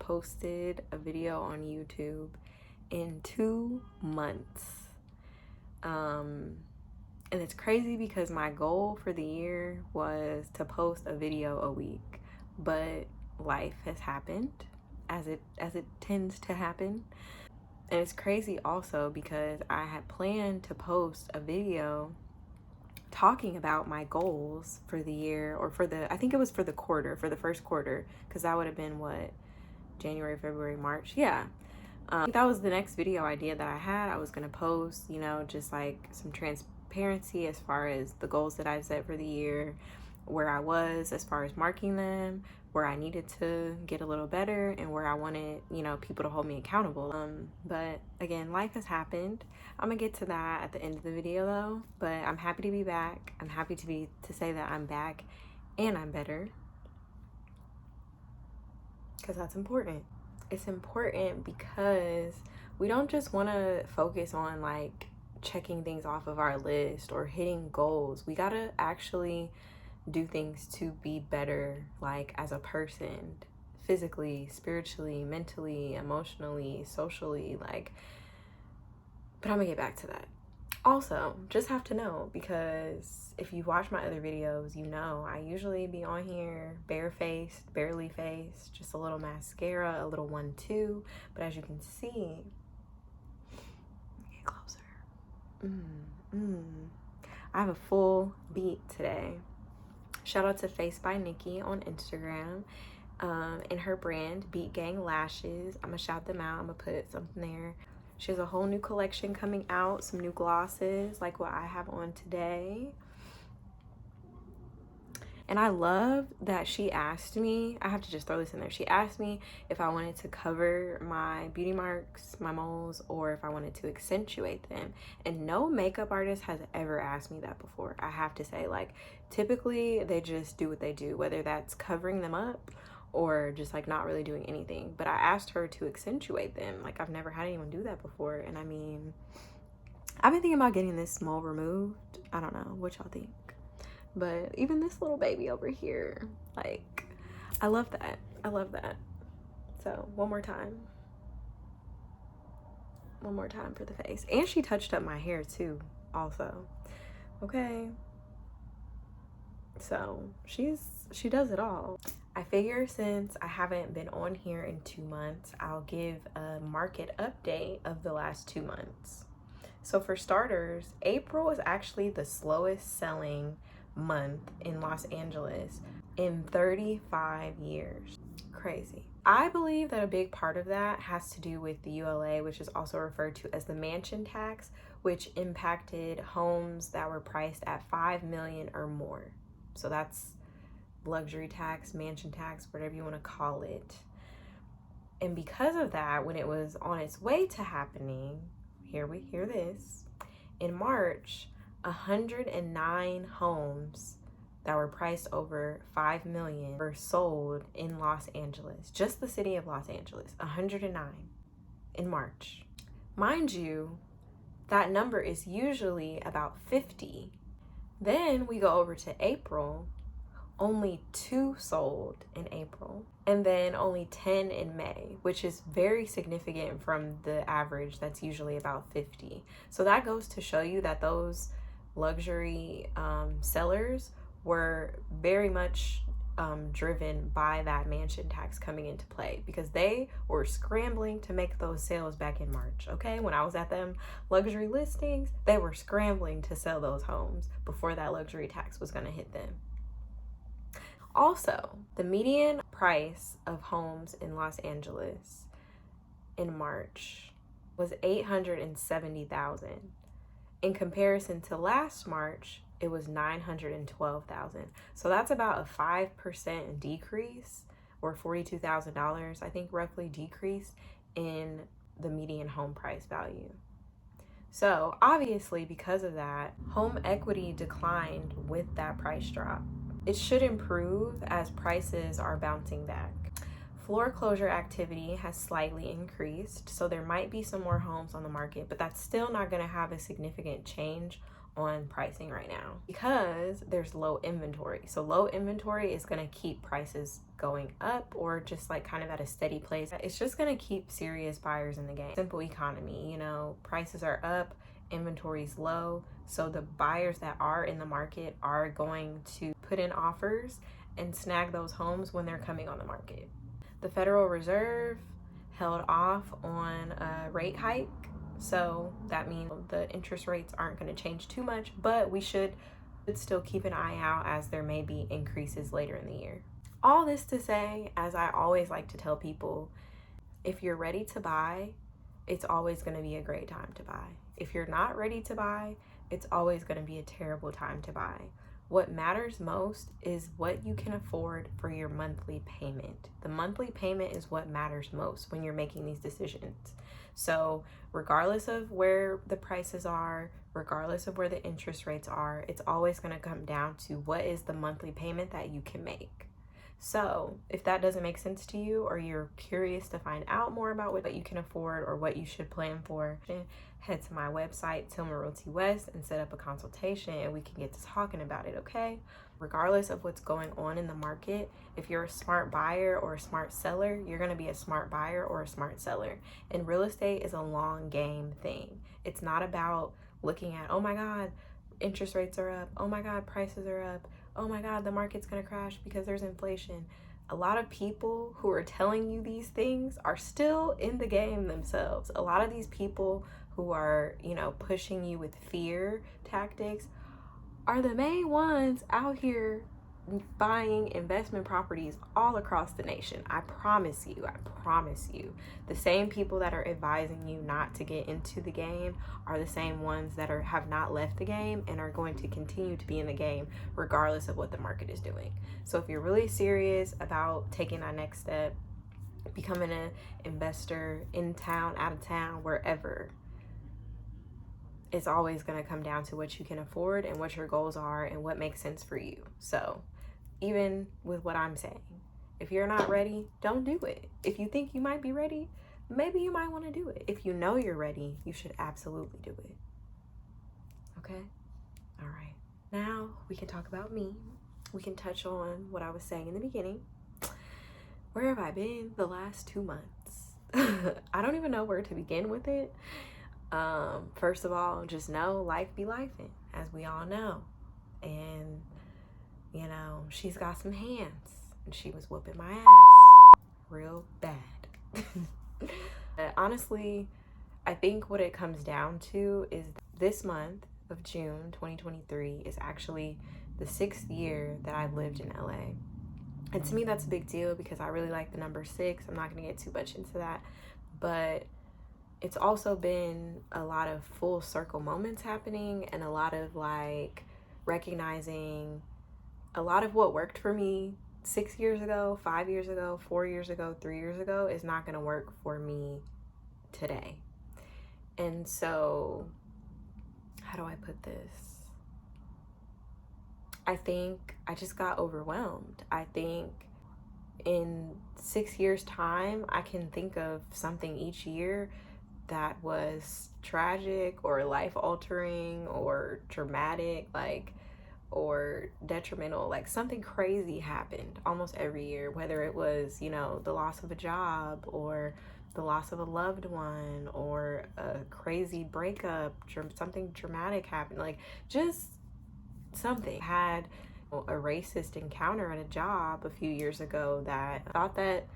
posted a video on YouTube in 2 months. And it's crazy because my goal for the year was to post a video a week, but life has happened as it tends to happen. And it's crazy also because I had planned to post a video talking about my goals for the year, or I think it was for the first quarter, because that would have been what, January, February, March. Yeah. That was the next video idea that I had. I was going to post, just like some transparency as far as the goals that I set for the year, where I was as far as marking them, where I needed to get a little better, and where I wanted, people to hold me accountable. But again, life has happened. I'm gonna get to that at the end of the video though, but I'm happy to be back. I'm happy to say that I'm back and I'm better, because that's important. It's important because we don't just want to focus on like checking things off of our list or hitting goals. We gotta actually do things to be better, like as a person, physically, spiritually, mentally, emotionally, socially, like. But I'm gonna get back to that. Also, just have to know, because if you watch my other videos, I usually be on here barefaced, barely faced, just a little mascara, a little 1-2. But as you can see, get closer. I have a full beat today. Shout out to Face by Nikki on Instagram, and her brand, Beat Gang Lashes. I'm gonna shout them out. I'm gonna put something there. She has a whole new collection coming out, some new glosses like what I have on today. And I love that she asked me, I have to just throw this in there. She asked me if I wanted to cover my beauty marks, my moles, or if I wanted to accentuate them. And no makeup artist has ever asked me that before. I have to say, like, typically they just do what they do, whether that's covering them up or just like not really doing anything. But I asked her to accentuate them. Like, I've never had anyone do that before. And I mean, I've been thinking about getting this mole removed. I don't know what y'all think. But even this little baby over here, like, I love that. I love that. So one more time for the face. And she touched up my hair too, also. Okay. So she does it all. I figure since I haven't been on here in 2 months, I'll give a market update of the last 2 months. So for starters, April is actually the slowest selling month in Los Angeles in 35 years. Crazy. I believe that a big part of that has to do with the ULA, which is also referred to as the mansion tax, which impacted homes that were priced at $5 million or more. So that's luxury tax, mansion tax, whatever you want to call it. And because of that, when it was on its way to happening, here we hear this, in March, 109 homes that were priced over $5 million were sold in Los Angeles, just the city of Los Angeles. 109 in March. Mind you, that number is usually about 50. Then we go over to April, only 2 sold in April, and then only 10 in May, which is very significant from the average that's usually about 50. So that goes to show you that those luxury sellers were very much driven by that mansion tax coming into play, because they were scrambling to make those sales back in March. Okay, when I was at them luxury listings, they were scrambling to sell those homes before that luxury tax was going to hit them. Also, the median price of homes in Los Angeles in March was $870,000. In comparison to last March, it was $912,000. So that's about a 5% decrease, or $42,000, I think, roughly decrease in the median home price value. So obviously, because of that, home equity declined with that price drop. It should improve as prices are bouncing back. Foreclosure activity has slightly increased, so there might be some more homes on the market, but that's still not going to have a significant change on pricing right now because there's low inventory. So low inventory is going to keep prices going up or just like kind of at a steady place. It's just going to keep serious buyers in the game. Simple economy, you know, prices are up, inventory's low. So the buyers that are in the market are going to put in offers and snag those homes when they're coming on the market. The Federal Reserve held off on a rate hike. So that means the interest rates aren't going to change too much, but we should still keep an eye out as there may be increases later in the year. All this to say, as I always like to tell people, if you're ready to buy, it's always going to be a great time to buy. If you're not ready to buy, it's always going to be a terrible time to buy. What matters most is what you can afford for your monthly payment. The monthly payment is what matters most when you're making these decisions. So regardless of where the prices are, regardless of where the interest rates are, it's always going to come down to what is the monthly payment that you can make. So if that doesn't make sense to you, or you're curious to find out more about what you can afford or what you should plan for, head to my website, Tillman Realty West, and set up a consultation and we can get to talking about it, okay? Regardless of what's going on in the market, if you're a smart buyer or a smart seller, you're going to be a smart buyer or a smart seller. And real estate is a long game thing. It's not about looking at, oh my God, interest rates are up. Oh my God, prices are up. Oh my God, the market's going to crash because there's inflation. A lot of people who are telling you these things are still in the game themselves. A lot of these people who are, you know, pushing you with fear tactics are the main ones out here buying investment properties all across the nation. I promise you. The same people that are advising you not to get into the game are the same ones that have not left the game and are going to continue to be in the game regardless of what the market is doing. So if you're really serious about taking that next step, becoming an investor in town, out of town, wherever, it's always going to come down to what you can afford and what your goals are and what makes sense for you. So even with what I'm saying, if you're not ready, don't do it. If you think you might be ready, maybe you might want to do it. If you know you're ready, you should absolutely do it. Okay? All right. Now we can talk about me. We can touch on what I was saying in the beginning. Where have I been the last 2 months? I don't even know where to begin with it. First of all, just know life be lifing, as we all know. And, you know, she's got some hands and she was whooping my ass real bad. Honestly, I think what it comes down to is this month of June 2023 is actually the 6th year that I've lived in LA. And to me, that's a big deal because I really like the number 6. I'm not going to get too much into that, but it's also been a lot of full circle moments happening and a lot of like recognizing a lot of what worked for me 6 years ago, 5 years ago, 4 years ago, 3 years ago is not going to work for me today. And so, how do I put this? I think I just got overwhelmed. I think in 6 years' time, I can think of something each year that was tragic or life-altering or dramatic, like, or detrimental. Like, something crazy happened almost every year, whether it was, you know, the loss of a job or the loss of a loved one or a crazy breakup, something dramatic happened, like just something. I had a racist encounter at a job a few years ago that I thought that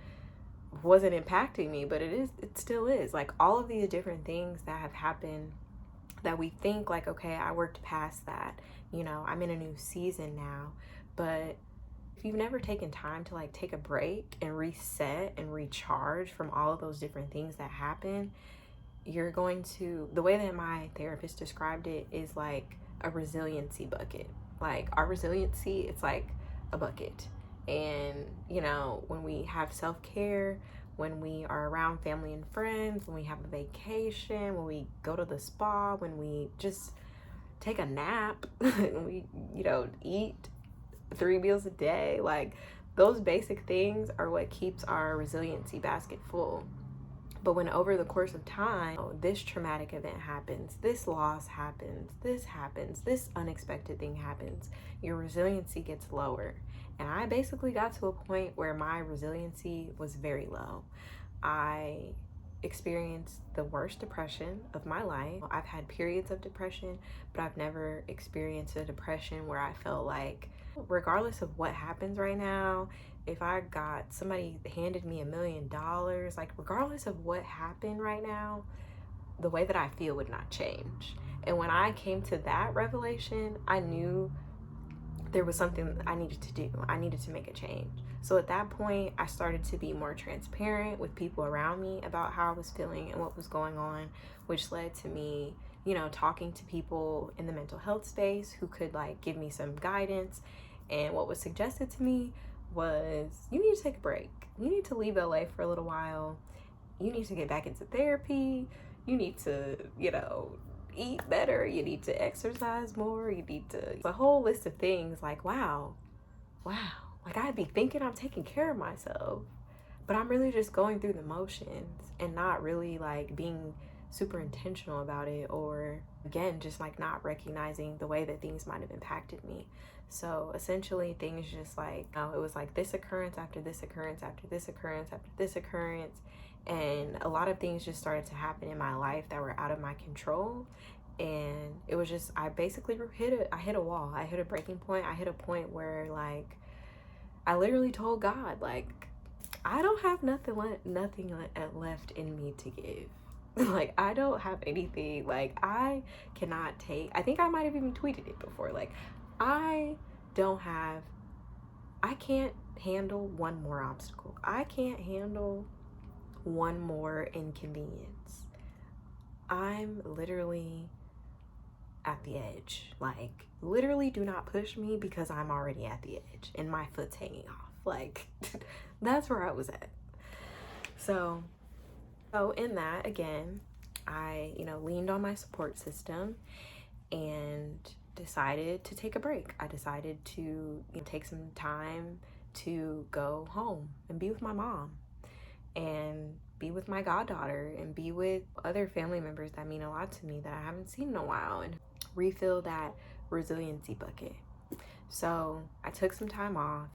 wasn't impacting me, but it still is. Like, all of these different things that have happened that we think like, okay, I worked past that, you know, I'm in a new season now. But if you've never taken time to like take a break and reset and recharge from all of those different things that happen, you're going to, the way that my therapist described it is like a resiliency bucket. Like, our resiliency, it's like a bucket. And, you know, when we have self-care, when we are around family and friends, when we have a vacation, when we go to the spa, when we just take a nap, we, you know, eat 3 meals a day, like those basic things are what keeps our resiliency basket full. But when over the course of time, this traumatic event happens, this loss happens, this unexpected thing happens, your resiliency gets lower. And I basically got to a point where my resiliency was very low. I experienced the worst depression of my life. I've had periods of depression, but I've never experienced a depression where I felt like, regardless of what happens right now, if I got somebody handed me $1 million, like regardless of what happened right now, the way that I feel would not change. And when I came to that revelation, I knew there was something I needed to do. I needed to make a change. So at that point, I started to be more transparent with people around me about how I was feeling and what was going on, which led to me, talking to people in the mental health space who could like give me some guidance. And what was suggested to me was, you need to take a break. You need to leave LA for a little while. You need to get back into therapy. You need to, eat better. You need to exercise more. You need to, a whole list of things like, wow. Like I'd be thinking I'm taking care of myself, but I'm really just going through the motions and not really like being super intentional about it, or again, just like not recognizing the way that things might have impacted me. So essentially things just like, it was like this occurrence after this occurrence after this occurrence after this occurrence. And a lot of things just started to happen in my life that were out of my control. And it was just, I basically hit a wall. I hit a breaking point. I hit a point where like, I literally told God, like, I don't have nothing left in me to give. Like, I don't have anything. Like, I cannot take, I think I might have even tweeted it before. Like, I can't handle one more obstacle. I can't handle one more inconvenience. I'm literally at the edge. Like, literally do not push me because I'm already at the edge and my foot's hanging off. Like, that's where I was at. So in that, again, I, leaned on my support system and decided to take a break. I decided to take some time to go home and be with my mom and be with my goddaughter and be with other family members that mean a lot to me that I haven't seen in a while, and refill that resiliency bucket. So I took some time off.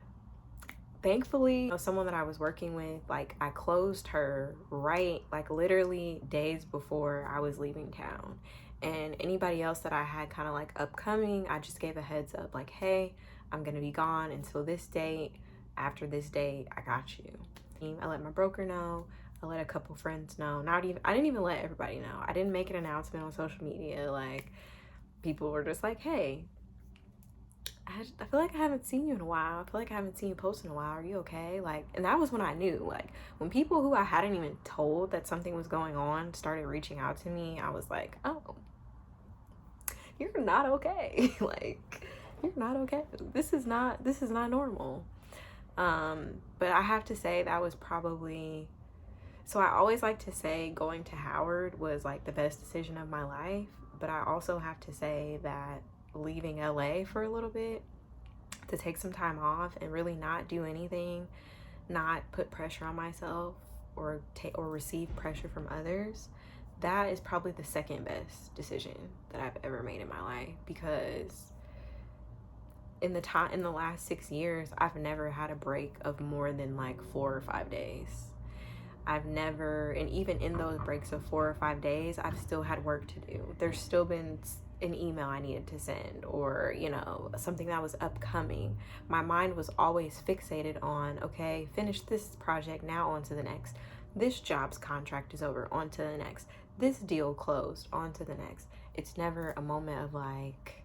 Thankfully, someone that I was working with, like I closed her right, like literally days before I was leaving town. And anybody else that I had kind of like upcoming, I just gave a heads up like, hey, I'm gonna be gone until this date. After this date, I got you. I let my broker know. I let a couple friends know. I didn't even let everybody know. I didn't make an announcement on social media. Like, people were just like, hey, I feel like I haven't seen you in a while. I feel like I haven't seen you post in a while. Are you okay? Like, and that was when I knew, like, when people who I hadn't even told that something was going on started reaching out to me, I was like, oh, you're not okay. Like, you're not okay. This is not normal. But I have to say that was probably, so I always like to say going to Howard was like the best decision of my life. But I also have to say that leaving LA for a little bit to take some time off and really not do anything, not put pressure on myself or receive pressure from others, that is probably the second best decision that I've ever made in my life. Because in the last 6 years, I've never had a break of more than like 4 or 5 days. I've never, and even in those breaks of 4 or 5 days, I've still had work to do. There's still been an email I needed to send, or, something that was upcoming. My mind was always fixated on, okay, finish this project, now on to the next. This job's contract is over, on to the next. This deal closed, on to the next. It's never a moment of like,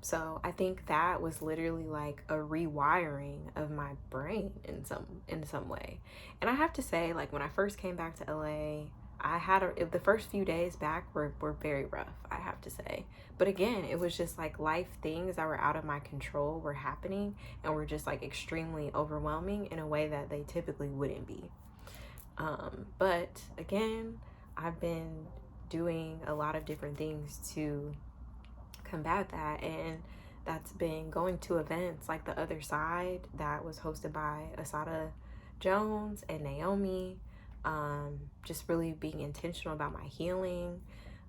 so I think that was literally like a rewiring of my brain in some way. And I have to say, like, when I first came back to LA, the first few days back were very rough, I have to say. But again, it was just like life things that were out of my control were happening and were just like extremely overwhelming in a way that they typically wouldn't be. But again, I've been doing a lot of different things to combat that, and that's been going to events like The Other Side that was hosted by Asada Jones and Naomi, just really being intentional about my healing,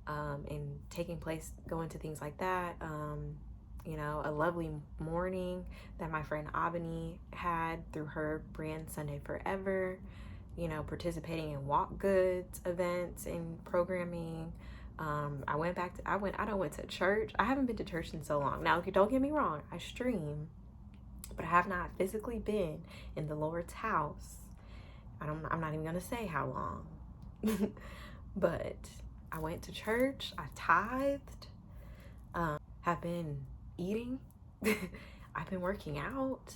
and going to things like that. You know, a lovely morning that my friend Abani had through her brand Sunday Forever, you know, participating in walk goods events and programming. I went to church. I haven't been to church in so long. Now, don't get me wrong, I stream, but I have not physically been in the Lord's house. I'm not even gonna say how long. But I went to church, I tithed, have been eating, I've been working out,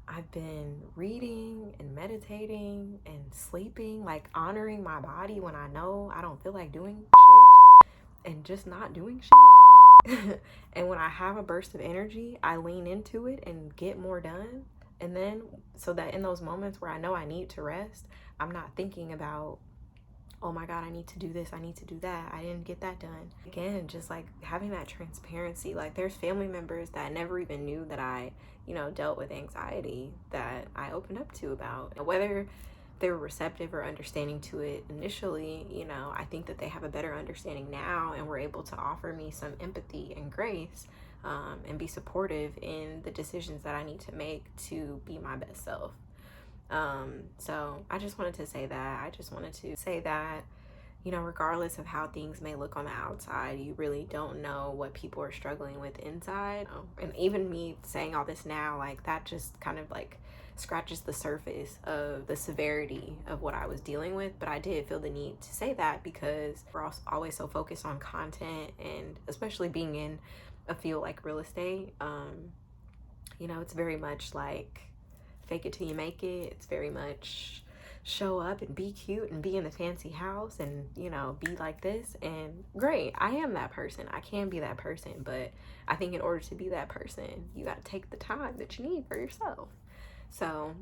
I've been reading and meditating and sleeping, like honoring my body when I know I don't feel like doing shit, and just not doing shit. And when I have a burst of energy, I lean into it and get more done. And then, so that in those moments where I know I need to rest, I'm not thinking about, oh my God, I need to do this, I need to do that, I didn't get that done. Again, just like having that transparency. Like, there's family members that never even knew that I, you know, dealt with anxiety, that I opened up to about. Whether they were receptive or understanding to it initially, you know, I think that they have a better understanding now and were able to offer me some empathy and grace, and be supportive in the decisions that I need to make to be my best self. So I just wanted to say that, you know, regardless of how things may look on the outside, you really don't know what people are struggling with inside. And even me saying all this now, like, that just kind of like scratches the surface of the severity of what I was dealing with. But I did feel the need to say that because we're also always so focused on content, and especially being in a field like real estate, you know, it's very much like fake it till you make it. It's very much show up and be cute and be in the fancy house and, you know, be like this. And great, I am that person. I can be that person. But I think in order to be that person, you got to take the time that you need for yourself. So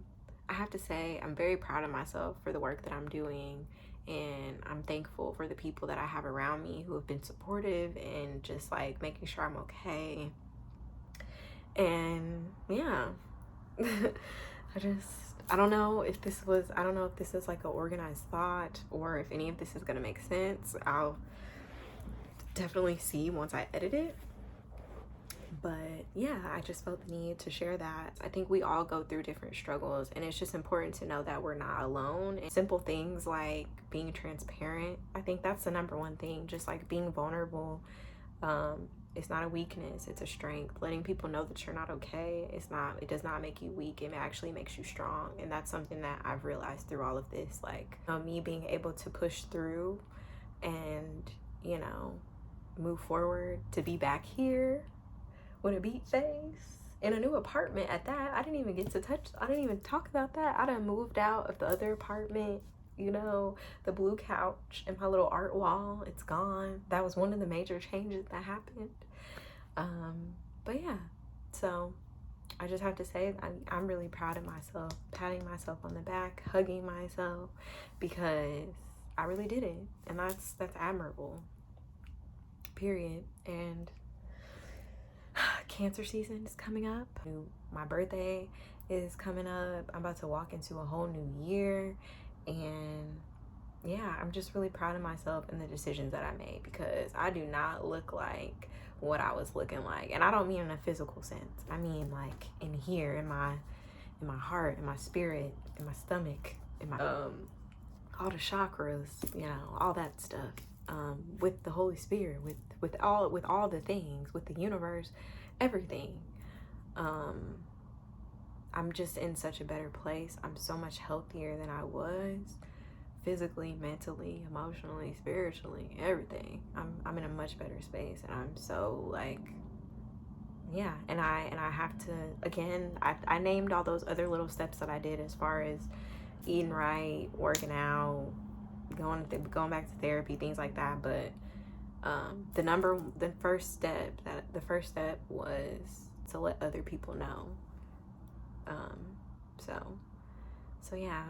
I have to say, I'm very proud of myself for the work that I'm doing. And I'm thankful for the people that I have around me who have been supportive and just like making sure I'm okay. And yeah. I don't know if this is like an organized thought or if any of this is going to make sense. I'll definitely see once I edit it. But yeah, I just felt the need to share that. I think we all go through different struggles, and it's just important to know that we're not alone. And simple things like being transparent, I think that's the number one thing. Just like being vulnerable. It's not a weakness, it's a strength. Letting people know that you're not okay, it does not make you weak. It actually makes you strong. And that's something that I've realized through all of this. Like, me being able to push through and, you know, move forward, to be back here with a beat face in a new apartment at that. I didn't even talk about that. I done moved out of the other apartment. You know, the blue couch and my little art wall, it's gone. That was one of the major changes that happened. But yeah, so I just have to say I'm really proud of myself, patting myself on the back, hugging myself, because I really did it. And that's admirable, period. And cancer season is coming up. My birthday is coming up. I'm about to walk into a whole new year. And yeah, I'm just really proud of myself and the decisions that I made, because I do not look like what I was looking like. And I don't mean in a physical sense. I mean like in here, in my heart, in my spirit, in my stomach, in my all the chakras, you know, all that stuff. With the Holy Spirit, with all the things, with the universe, everything. I'm just in such a better place. I'm so much healthier than I was, physically, mentally, emotionally, spiritually, everything. I'm in a much better space, and I'm so like, yeah. And I have to, again, I named all those other little steps that I did as far as eating right, working out, going back to therapy, things like that. But the first step was to let other people know. So yeah,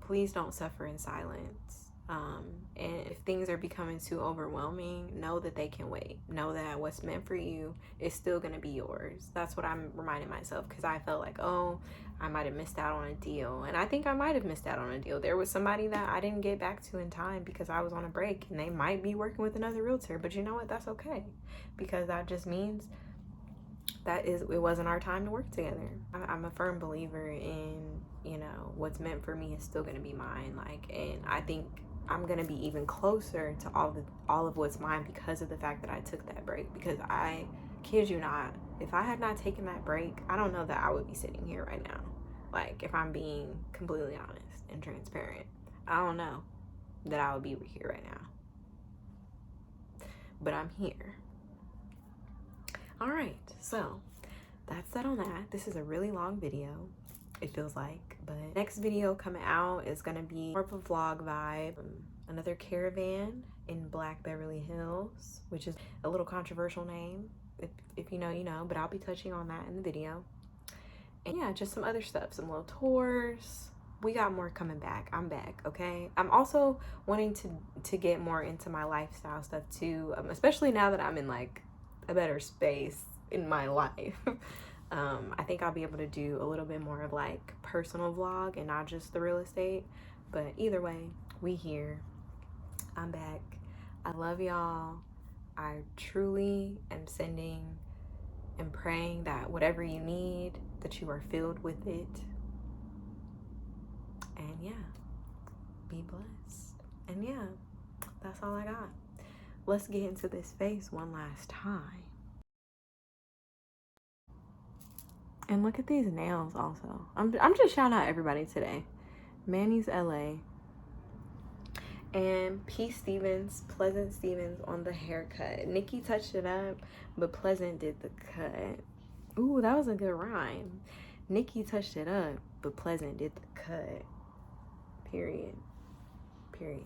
please don't suffer in silence. And if things are becoming too overwhelming, know that they can wait. Know that what's meant for you is still going to be yours. That's what I'm reminding myself, because I felt like, oh, I might have missed out on a deal. And I think I might have missed out on a deal. There was somebody that I didn't get back to in time because I was on a break, and they might be working with another realtor. But you know what? That's okay, because that just means that it wasn't our time to work together. I'm a firm believer in, you know, what's meant for me is still going to be mine. Like, and I think I'm gonna be even closer to all of what's mine because of the fact that I took that break. Because I kid you not, if I had not taken that break, I don't know that I would be sitting here right now. Like, if I'm being completely honest and transparent, I don't know that I would be here right now. But I'm here. All right, so that's that on that. This is a really long video, it feels like, but next video coming out is gonna be more of a vlog vibe. Another caravan in Black Beverly Hills, which is a little controversial name. If you know, you know, but I'll be touching on that in the video. And yeah, just some other stuff, some little tours. We got more coming back. I'm back, okay? I'm also wanting to get more into my lifestyle stuff too, especially now that I'm in like a better space in my life. I think I'll be able to do a little bit more of like personal vlog and not just the real estate. But either way, we here. I'm back. I love y'all. I truly am sending and praying that whatever you need, that you are filled with it. And yeah, be blessed. And yeah, that's all I got. Let's get into this face one last time. And look at these nails also. I'm just shouting out everybody today. Manny's LA. And P. Stevens, Pleasant Stevens on the haircut. Nikki touched it up, but Pleasant did the cut. Ooh, that was a good rhyme. Nikki touched it up, but Pleasant did the cut. Period. Period.